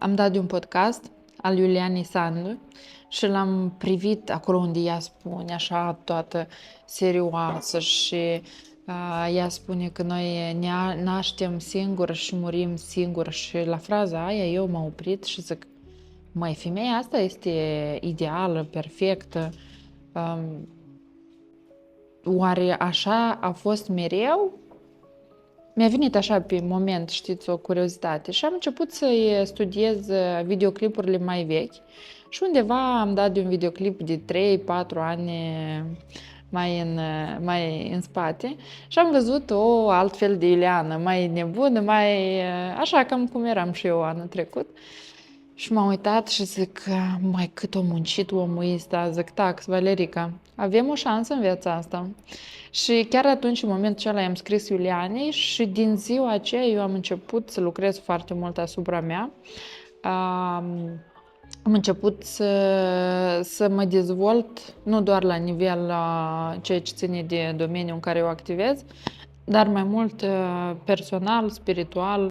am dat de un podcast al Iulianei Sandu și l-am privit acolo unde ea spune așa toată serioasă și ea spune că noi ne naștem singuri și murim singuri și la fraza aia eu m-am oprit și zic, măi, femeia asta este ideală, perfectă, oare așa a fost mereu? Mi-a venit așa pe moment, știți, o curiozitate și am început să studiez videoclipurile mai vechi și undeva am dat de un videoclip de 3-4 ani mai în spate și am văzut o altfel de Ileana, mai nebună, mai așa cam cum eram și eu anul trecut. Și m-am uitat și zic, mai cât o muncit omul ăsta, zic, tax, Valerica, avem o șansă în viața asta. Și chiar atunci, în momentul acela, i-am scris Iulianei și din ziua aceea eu am început să lucrez foarte mult asupra mea. Am început să mă dezvolt, nu doar la nivel ceea ce ține de domeniul în care eu activez, dar mai mult personal, spiritual.